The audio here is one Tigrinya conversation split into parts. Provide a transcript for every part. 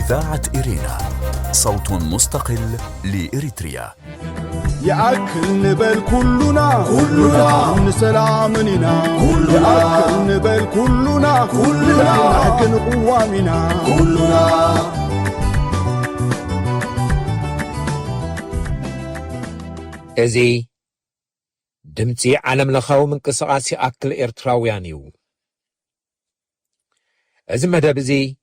إذاعة إيرينا صوت مستقل لإريتريا. يأكل نبل كلنا نسلامنا يأكل نبل كلنا نحكن قوامنا كلنا ازي دمتي عالم لخاو من قصاصي أكل إرتراويانيو ازي مدب ازي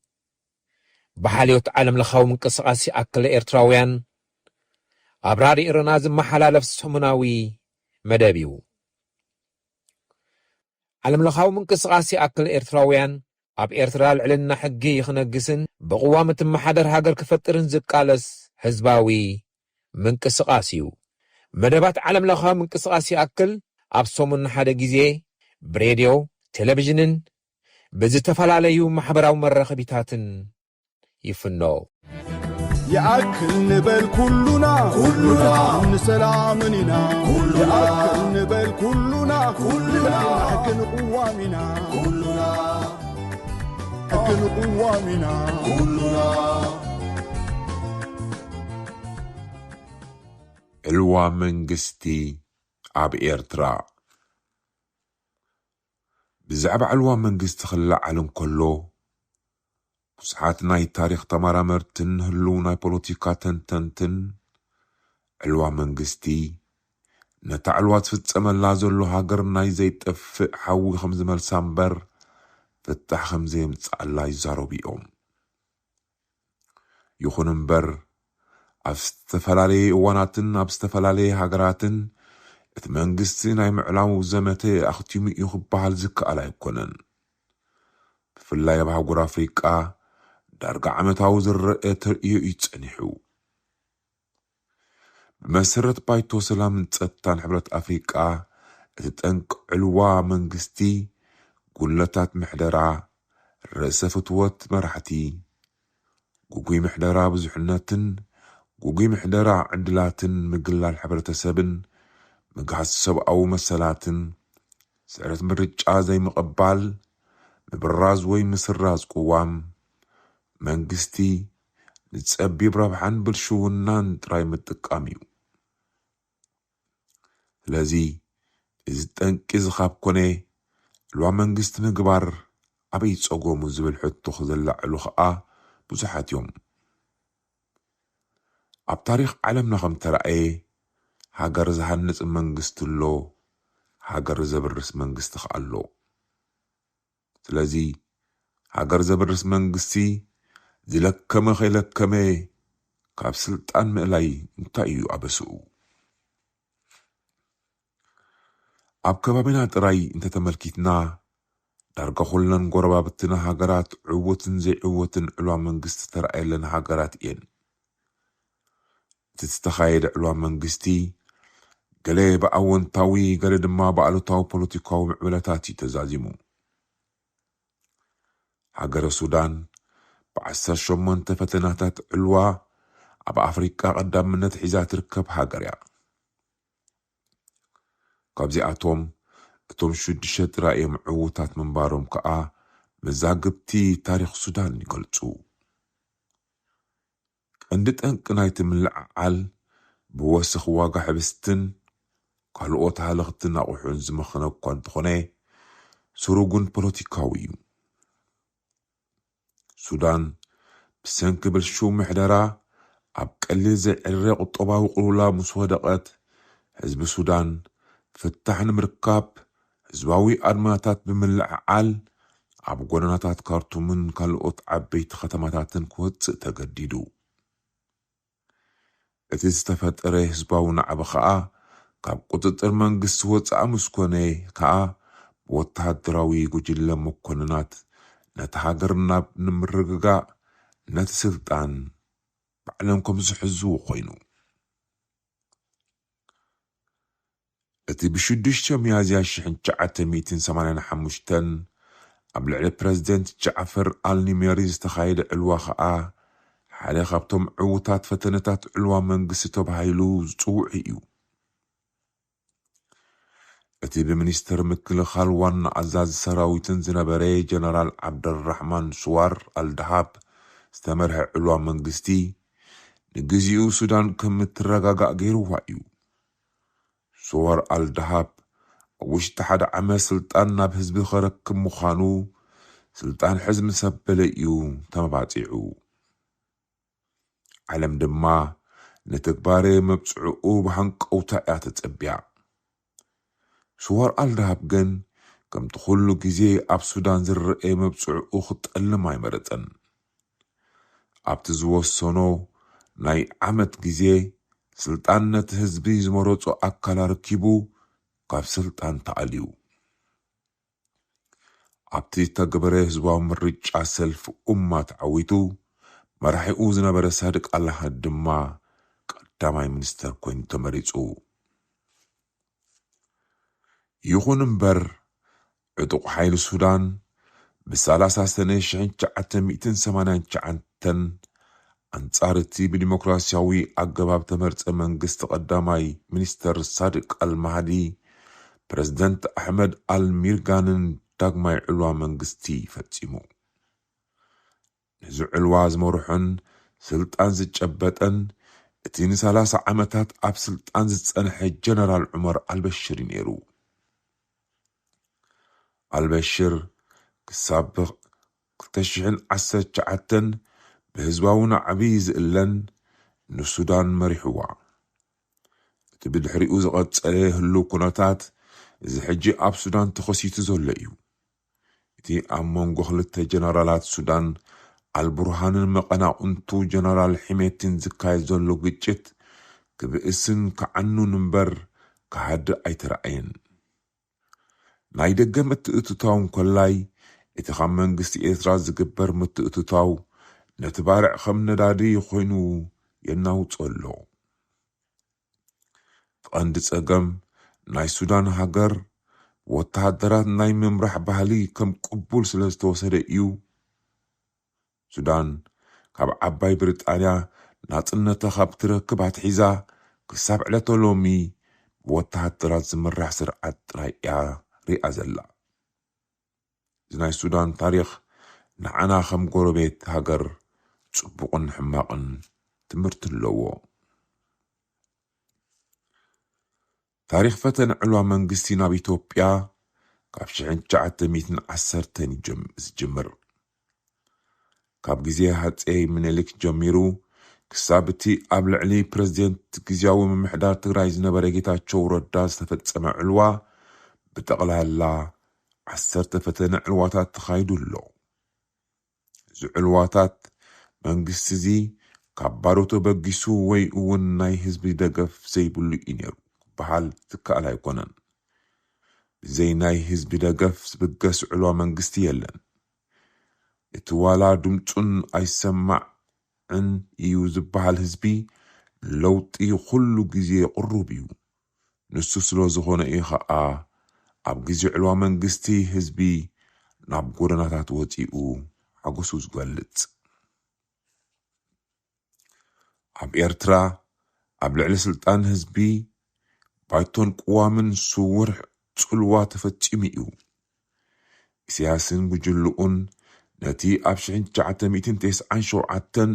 بحاليوت عالم لخاو من قصاصي أكل إرتراويان أبراري إرناز محلالف سمناوي مدبيو عالم لخاو من قصاصي أكل إرتراويان أب إرترال علنا حقي يخنقسن بقوامة محادر هاجر كفترن زبقالس حزباوي من قصاصيو مدبات عالم لخاو من قصاصي أكل أب سومن حدا جيزي براديو تلفزيونن بزتفلاليو محبراو مرخبيتاتن يفنو يأكل نبل كلنا نسلامنا يأكل نبل كلنا نحكن قوامنا نحكن قوامنا الوا منجستي عب إيرترا بزعب علوا منجست خلع علم كله ساعات ناي تاريخ تمرمرتن هلو ناي بوليتيكا تنتنتن علوا منجستي نتا علوا تفتسم اللازلو هاجر ناي زي تفق حوي خمز ملسامبر فتح خمزي متسألا يزارو بيوم يخون مبر أبستفلالي واناتن أبستفلالي هاجراتن ات منجستي ناي معلاو زمتي أختيمي يخبها لزك على يكونن فلا يبها قرى أفريقيا دارقا عمتاو زرقة ترئيو يتسنحو بمسرة بايتو سلام نتسطان حبرة أفريقيا اتتنك علوا منجستي قلتات محدرة رأس فتوات مرحتي قوقي محدرة بزحناتن قوقي محدرة عدلاتن مقلال حبرة سبن مقحسب أو مسلاتن سعرت مرجع زي مقبال مبراز وي مسراز قوام منجستي نتسأبي برابحان بالشونان تراي متقاميو لذي إذ تنكز خاب كوني الوا منجست مقبار عبيت صقو مزبل حتو خزلع لخاء بزحات يوم عب تاريخ عالمنا خم ترأي هاجر زهنس منجست اللو هاجر زبرس منجست خالو لذي هاجر زبرس منجستي زلكما خيلكما كاب سلطان مقلاي انتايو أبسو عب كبابنا تراي انت تملكتنا دارقا خلن قربا بتنا هاجرات عوتن زي عوتن علوا منجست ترأي لنا هاجرات ين تستخايد علوا منجستي قلي بأون تاوي قلي دما بألو تاو بوليتيكاو معملتاتي تزازيمو هاجر السودان بعسر شمون تفتناتات علوا أبا أفريقيا قدام منت حيزات ركب هاجريا قابزي أتوم شدشت رأي معوتات من بارم كأ مزاقبتي تاريخ السودان يقلتو عندت أنك نايت من العال بوسخ واقع حبستن قالوات هالغتن أقوحون زمخنا وقوان تخوني سروقون بوليتيكاويو سودان بسنك بالشو محدرة عبقلي زي الرق الطبا وقلولا مسودقات حزب السودان فتحن مركاب حزباوي أرماتات بملع عال عبقوناتات كارتومن كالقوت عبيت ختماتاتن كوتس تقديدو اتستفت اري حزباونا عبخاء كاب قططر منقس وطع مسكوني كا بوتهادراوي قجل مكوننات نتحاقرنا بنمرقاء نتسلطان بعلمكم زحزو خوينو اتي بشدشتا ميازيا شحن جعتا 285 قبل على بريزيدنت جعفر النميري استخايد علوا خاء حالي خابتم عوتات فتنتات علوا منقستو بهايلو زوعيو اتي بمنستر مكلخال وان عزاز سراويتن زنبري جنرال عبد الرحمن سوار الدهاب ዝተመርሐ ዕልዋ መንግስቲ ንግዚኡ ሱዳን ከም እትረጋጋእ ገይሩዋ እዩ። ሶወር አልዳሃብ ውሽጢ ሓደ ዓመት ስልጣን ናብ ህዝቢ ኸረክብ ምዃኑ ስልጣን ሕዝቢ ሰበለ እዩ ተመባፂዑ። ዓለም ድማ ንትግባሬ መብፅዑኡ ብሃንቀውታ እያ ተጸቢያ። ሶወር አልዳሃብ ግን ከምቲ ኩሉ ግዜ ኣብ ሱዳን ዝርአ መብፅዑኡ ክጠልም ኣይመረፀን። ኣብቲ ዝወሰኖ ናይ ዓመት ግዜ ስልጣን ነቲ ህዝቢ ዝመረፆ ኣካል ረኪቡ ካብ ስልጣን ተኣልዩ። ኣብቲ ተገበረ ህዝባዊ ምርጫ ሰልፊ ኡማ ተዓዊቱ መራሒኡ ዝነበረ ሳድቅ አልሃድ ድማ ቀዳማይ ሚኒስተር ኮይኑ ተመሪፁ። ይኹን እምበር ዕጡቕ ሓይሊ ሱዳን ብ30 ሰነ 1989 አንጻር እቲ ብዲሞክራሲያዊ ኣገባብ ተመርፀ መንግስቲ ቀዳማይ ሚኒስተር ሳድቅ አልማህዲ ፕሬዝደንት ኣሕመድ አልሚርጋንን ዳግማይ ዕልዋ መንግስቲ ፈጺሙ። ነዚ ዕልዋ ዝመርሑን ስልጣን ዝጨበጠን እቲ ን30 ዓመታት ኣብ ስልጣን ዝጸንሐ ጀነራል ዑመር አልበሽር ነይሩ። አልበሽር ክሳብ 2019 ብህዝባውን ዓብይ ዝእለን ንሱዳን መሪሕዋ። እቲ ብድሕሪኡ ዝቐጸለ ህልው ኩነታት እዚ ሕጂ ኣብ ሱዳን ተኸሲቱ ዘሎ እዩ። እቲ ኣብ መንጎ ክልተ ጀነራላት ሱዳን አልቡርሃንን መቐናቕንቱ ጀነራል ሒሜትን ዝካየድ ዘሎ ግጭት ክብእስን ክዓኑን እምበር ክሃዲ ኣይተረኣየን። ናይ ደገ ምትእትታው እንኮላይ እቲ ካብ መንግስቲ ኤርትራ ዝግበር ምትእትታው ነቲ ባርዕ ከም ነዳዲ ኮይኑ የናውፆ ኣሎ። ቀንዲ ፀገም ናይ ሱዳን ሃገር ወተሃደራት ናይ ምምራሕ ባህሊ ከም ቅቡል ስለ ዝተወሰደ እዩ። ሱዳን ካብ ዓባይ ብሪጣንያ ናጽነታ ካብ ትረክብ ኣትሒዛ ክሳብ ዕለተ ሎሚ ብወተሃደራት ዝምራሕ ስርዓት ጥራይ እያ ሪኣ ዘላ። እዚ ናይ ሱዳን ታሪኽ ንዓና ከም ጎረቤት ሃገር ጽቡቕን ሕማቕን ትምህርቲ ኣለዎ። ታሪኽ ፈተነ ዕልዋ መንግስቲ ናብ ኢትዮጵያ ካብ 1910 ዝጅምር ካብ ግዜ ሃፀይ ምኒልክ ጀሚሩ ክሳብ እቲ ኣብ ልዕሊ ፕሬዝደንት ግዝያዊ ምምሕዳር ትግራይ ዝነበረ ጌታቸው ረዳ ዝተፈጸመ ዕልዋ ብጠቕላላ 10 ፈተነ ዕልዋታት ተኻይዱ ኣሎ። እዚ ዕልዋታት መንግስቲ እዚ ካብ ባሮቶ በጊሱ ወይ እውን ናይ ህዝቢ ደገፍ ዘይብሉ እዩ ነይሩ ክበሃል ዝከኣል ኣይኮነን። ብዘይ ናይ ህዝቢ ደገፍ ዝብገስ ዕልዋ መንግስቲ የለን። እቲ ዋላ ድምፁን ኣይሰማዕን እዩ ዝበሃል ህዝቢ ለውጢ ኩሉ ግዜ ቅሩብ እዩ። ንሱ ስለ ዝኾነ እዩ ከዓ ኣብ ግዜ ዕልዋ መንግስቲ ህዝቢ ናብ ጎደናታት ወፂኡ ሓጎሱ ዝገልጽ። ኣብ ኤርትራ ኣብ ልዕሊ ስልጣን ህዝቢ ባይቶን ቅዋምን ስውር ጽልዋ ተፈጺሙ እዩ። ኢሳያስን ጉጅልኡን ነቲ ኣብ 1997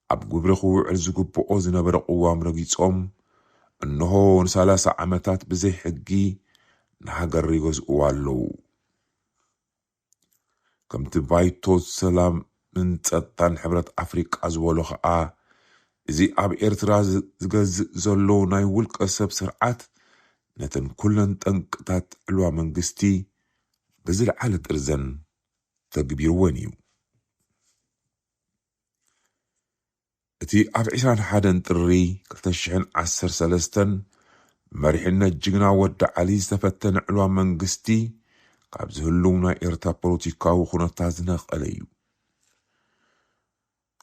ኣብ ግብሪ ክውዕል ዝግብኦ ዝነበረ ቅዋም ረጊጾም እንሆ ን30 ዓመታት ብዘይ ሕጊ ንሃገር ይገዝእዋ ኣለዉ። ከምቲ ባይቶ ሰላምን ጸጥታን ሕብረት ኣፍሪቃ ዝበሎ ከዓ እዚ ኣብ ኤርትራ ዝገዝእ ዘሎ ናይ ውልቀ ሰብ ስርዓት ነተን ኩለን ጠንቅታት ዕልዋ መንግስቲ ብዝለዓለ ጥርዘን ተግቢርወን እዩ። እቲ ኣብ 21 ጥሪ 2013 መሪሕነት ጅግና ወዲ ዓሊ ዝተፈተነ ዕልዋ መንግስቲ ካብ ዝህልው ናይ ኤርትራ ፖለቲካዊ ኩነታት ዝነቐለ እዩ።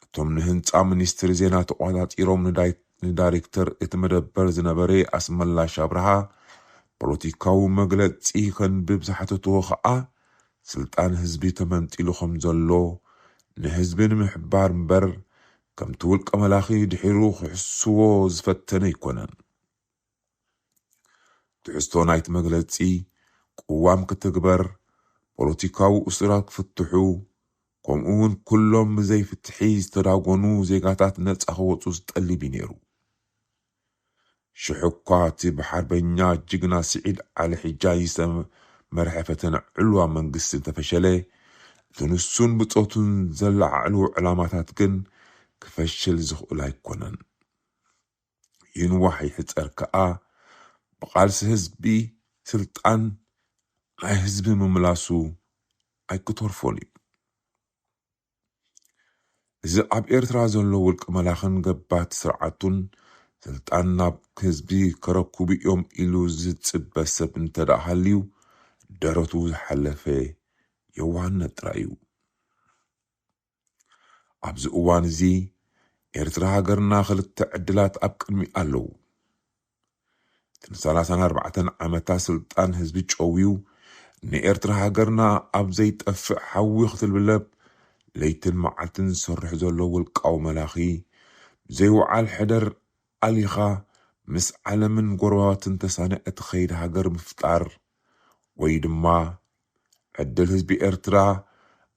እቶም ንህንፃ ሚኒስትሪ ዜና ተቆጻጺሮም ንዳይሬክተር እቲ መደበር ዝነበረ ኣስመላሽ አብርሃ ፖለቲካዊ መግለጺ ከንብብ ዝሓተትዎ ከዓ ስልጣን ህዝቢ ተመንጢሉ ከም ዘሎ ንህዝቢ ንምሕባር እምበር ከምቲ ውልቀ መላኺ ድሒሩ ክሕስዎ ዝፈተነ ይኮነን። ትሕዝቶ ናይቲ መግለጺ ቅዋም ክትግበር ፖለቲካዊ እስራት ክፍትሑ ከምኡውን ኩሎም ብዘይፍትሒ ዝተዳጎኑ ዜጋታት ነፃ ክወፁ ዝጠልብ ነይሩ። ሽዑ እኳ እቲ ብሓርበኛ ጅግና ስዒድ ዓሊ ሕጃይ ዝተመርሐ ፈተነ ዕልዋ መንግስቲ እንተፈሸለ እቲ ንሱን ብፆቱን ዘለዓዕሉ ዕላማታት ግን ክፈሽል ዝኽእል ኣይኮነን። ይንዋሕ ይሕፀር ከዓ ብቃልሲ ህዝቢ ስልጣን ናይ ህዝቢ ምምላሱ ኣይክተርፎን እዩ። እዚ ኣብ ኤርትራ ዘሎ ውልቂ መላኽን ገባት ስርዓቱን ስልጣን ናብ ህዝቢ ከረክቡ እዮም ኢሉ ዝፅበ ሰብ እንተደኣ ሃልዩ ደረቱ ዝሓለፈ የዋህነት ጥራይ እዩ። ኣብዚ እዋን እዚ ኤርትራ ሃገርና ክልተ ዕድላት ኣብ ቅድሚ ኣለዉ። እቲ 34 ዓመታት ስልጣን ህዝቢ ጨውዩ ንኤርትራ ሃገርና ኣብ ዘይጠፍእ ሓዊ ክትልብለብ ለይትን መዓልትን ዝሰርሕ ዘሎ ውልቃዊ መላኺ ዘይወዓል ሕደር ኣሊኻ ምስ ዓለምን ጎረባትን ተሳንዐ ትኸይድ ሃገር ምፍጣር ወይ ድማ ዕድል ህዝቢ ኤርትራ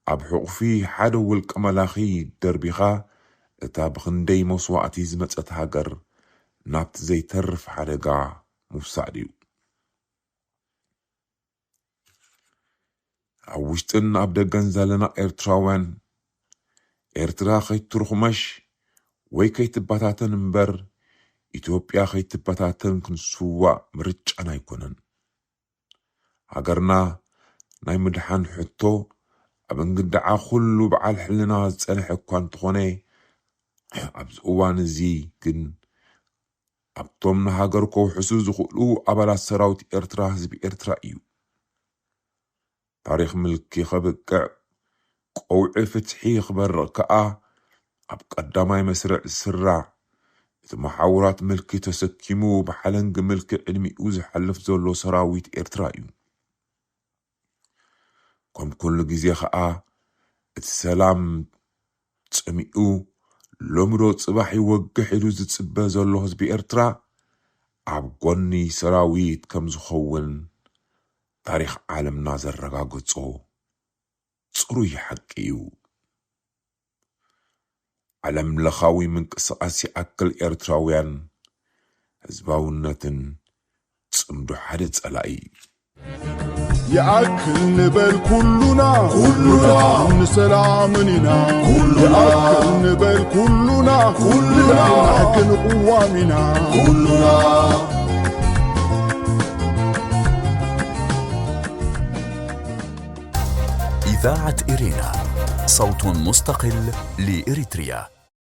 ኣብ ሕቑፊ ሓደ ውልቂ መላኺ ደርቢኻ እታ ብክንደይ መስዋዕቲ ዝመፀት ሃገር ናብቲ ዘይተርፍ ሓደጋ ምውሳድ እዩ። ኣብ ውሽጥን ኣብ ደገን ዘለና ኤርትራውያን ኤርትራ ከይትርኹመሽ ወይ ከይትበታተን እምበር ኢትዮጵያ ከይትበታተን ክንስዋዕ ምርጫና ኣይኮነን። ሃገርና ናይ ምድሓን ሕቶ ኣብ እንግዳዓ ኩሉ በዓል ሕልና ዝፀንሐ እኳ እንተኾነ ኣብዚ እዋን እዚ ግን ኣብቶም ንሃገር ከውሕሱ ዝኽእሉ ኣባላት ሰራዊት ኤርትራ ህዝቢ ኤርትራ እዩ። ታሪክ ምልኪ ከብቅዕ ቆውዒ ፍትሒ ክበርቕ ከዓ ኣብ ቀዳማይ መስርዕ ዝስራዕ እቲ መሓውራት ምልኪ ተሰኪሙ ብሓለንጊ ምልኪ ዕድሚኡ ዝሓልፍ ዘሎ ሰራዊት ኤርትራ እዩ። ከም ኩሉ ግዜ ከዓ እቲ ሰላም ፀሚኡ ሎምዶ ፅባሕ ይወግሕ ኢሉ ዝፅበ ዘሎ ህዝቢ ኤርትራ ኣብ ጎኒ ሰራዊት ከም ዝኸውን ታሪክ ዓለምና ዘረጋገፆ ፅሩይ ሓቂ እዩ። ዓለም ለኻዊ ምንቅስቃስ ይኣክል ኤርትራውያን ህዝባውነትን ፅምዱ ሓደ ፀላኢ يأكل نبل كلنا نسلامنا يأكل نبل كلنا نحكي قوامنا إذاعة إرينا، صوت مستقل لإريتريا.